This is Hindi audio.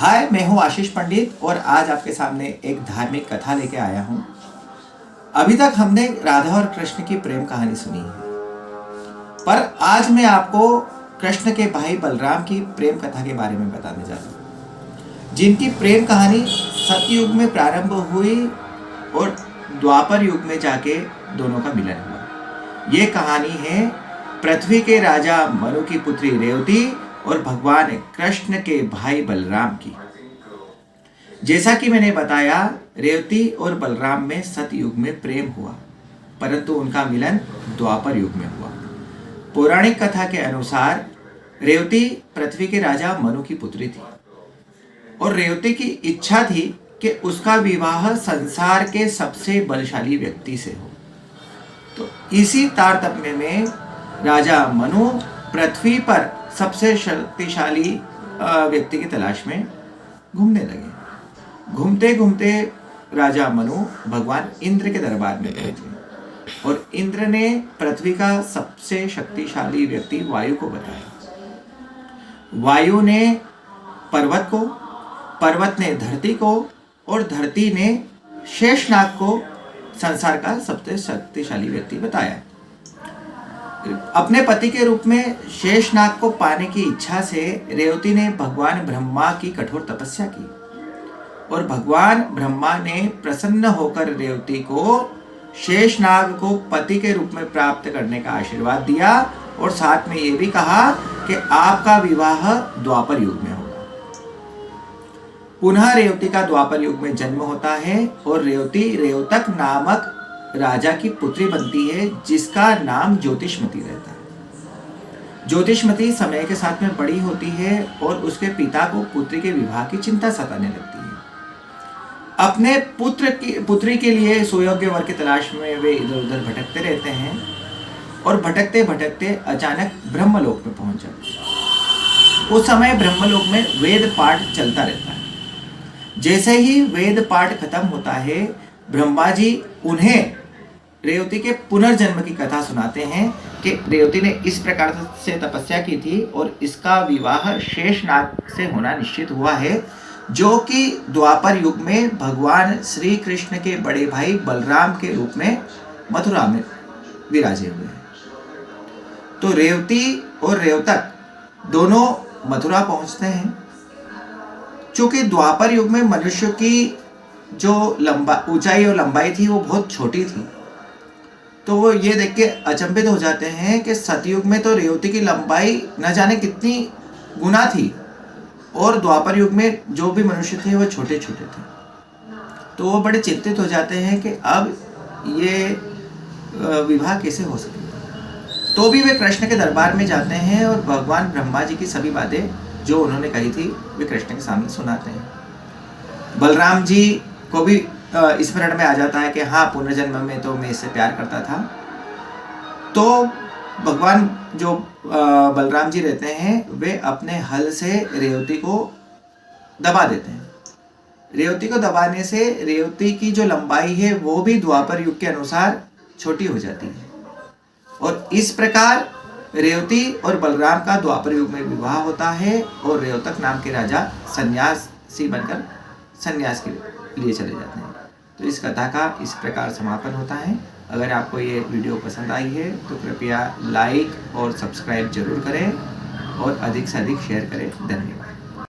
हाय, मैं हूँ आशीष पंडित और आज आपके सामने एक धार्मिक कथा लेके आया हूँ। अभी तक हमने राधा और कृष्ण की प्रेम कहानी सुनी है, पर आज मैं आपको कृष्ण के भाई बलराम की प्रेम कथा के बारे में बताने जा रहा हूँ, जिनकी प्रेम कहानी सतयुग में प्रारंभ हुई और द्वापर युग में जाके दोनों का मिलन हुआ। ये कहानी है पृथ्वी के राजा मनु की पुत्री रेवती और भगवान कृष्ण के भाई बलराम की। जैसा कि मैंने बताया, रेवती और बलराम में सतयुग में प्रेम हुआ, परंतु उनका मिलन द्वापर युग में हुआ। पौराणिक कथा के अनुसार रेवती पृथ्वी के राजा मनु की पुत्री थी और रेवती की इच्छा थी कि उसका विवाह संसार के सबसे बलशाली व्यक्ति से हो। तो इसी तारतम्य में राजा मनु पृथ्वी पर सबसे शक्तिशाली व्यक्ति की तलाश में घूमने लगे। घूमते घूमते राजा मनु भगवान इंद्र के दरबार में पहुंचे और इंद्र ने पृथ्वी का सबसे शक्तिशाली व्यक्ति वायु को बताया। वायु ने पर्वत को, पर्वत ने धरती को और धरती ने शेषनाग को संसार का सबसे शक्तिशाली व्यक्ति बताया। अपने पति के रूप में शेषनाग को पाने की इच्छा से रेवती ने भगवान ब्रह्मा की कठोर तपस्या की और भगवान ब्रह्मा ने प्रसन्न होकर रेवती को शेषनाग को पति के रूप में प्राप्त करने का आशीर्वाद दिया और साथ में ये भी कहा कि आपका विवाह द्वापर युग में होगा। पुनः रेवती का द्वापर युग में जन्म होता है और रेवती रेवतक नामक राजा की पुत्री बनती है, जिसका नाम ज्योतिषमती रहता है। ज्योतिषमती समय के साथ में बड़ी होती है और उसके पिता को पुत्री के विवाह की चिंता सताने लगती है। अपने पुत्री के लिए सुयोग्य वर की तलाश में वे इधर उधर भटकते रहते हैं और भटकते भटकते अचानक ब्रह्मलोक में पहुंच जाते हैं। उस समय ब्रह्मलोक में वेद पाठ चलता रहता है। जैसे ही वेद पाठ खत्म होता है, ब्रह्मा जी उन्हें रेवती के पुनर्जन्म की कथा सुनाते हैं कि रेवती ने इस प्रकार से तपस्या की थी और इसका विवाह शेषनाग से होना निश्चित हुआ है, जो कि द्वापर युग में भगवान श्री कृष्ण के बड़े भाई बलराम के रूप में मथुरा में विराजे हुए हैं। तो रेवती और रेवतक दोनों मथुरा पहुंचते हैं। चूंकि द्वापर युग में मनुष्य की जो ऊंचाई और लंबाई थी वो बहुत छोटी थी, तो वो ये देख के अचंभित हो जाते हैं कि सतयुग में तो रेवती की लंबाई न जाने कितनी गुना थी और द्वापर युग में जो भी मनुष्य थे वो छोटे छोटे थे। तो वो बड़े चिंतित हो जाते हैं कि अब ये विवाह कैसे हो सके। तो भी वे कृष्ण के दरबार में जाते हैं और भगवान ब्रह्मा जी की सभी बातें जो उन्होंने कही थी वे कृष्ण के सामने सुनाते हैं। बलराम जी को भी स्मरण में आ जाता है कि हाँ, पुनर्जन्म में तो मैं इससे प्यार करता था। तो भगवान जो बलराम जी रहते हैं वे अपने हल से रेवती को दबा देते हैं। रेवती को दबाने से रेवती की जो लंबाई है वो भी द्वापर युग के अनुसार छोटी हो जाती है और इस प्रकार रेवती और बलराम का द्वापर युग में विवाह होता है और रेवतक नाम के राजा सन्यासी बनकर सन्यास के लिए चले जाते हैं। तो इस कथा का इस प्रकार समापन होता है। अगर आपको ये वीडियो पसंद आई है तो कृपया लाइक और सब्सक्राइब जरूर करें और अधिक से अधिक शेयर करें। धन्यवाद।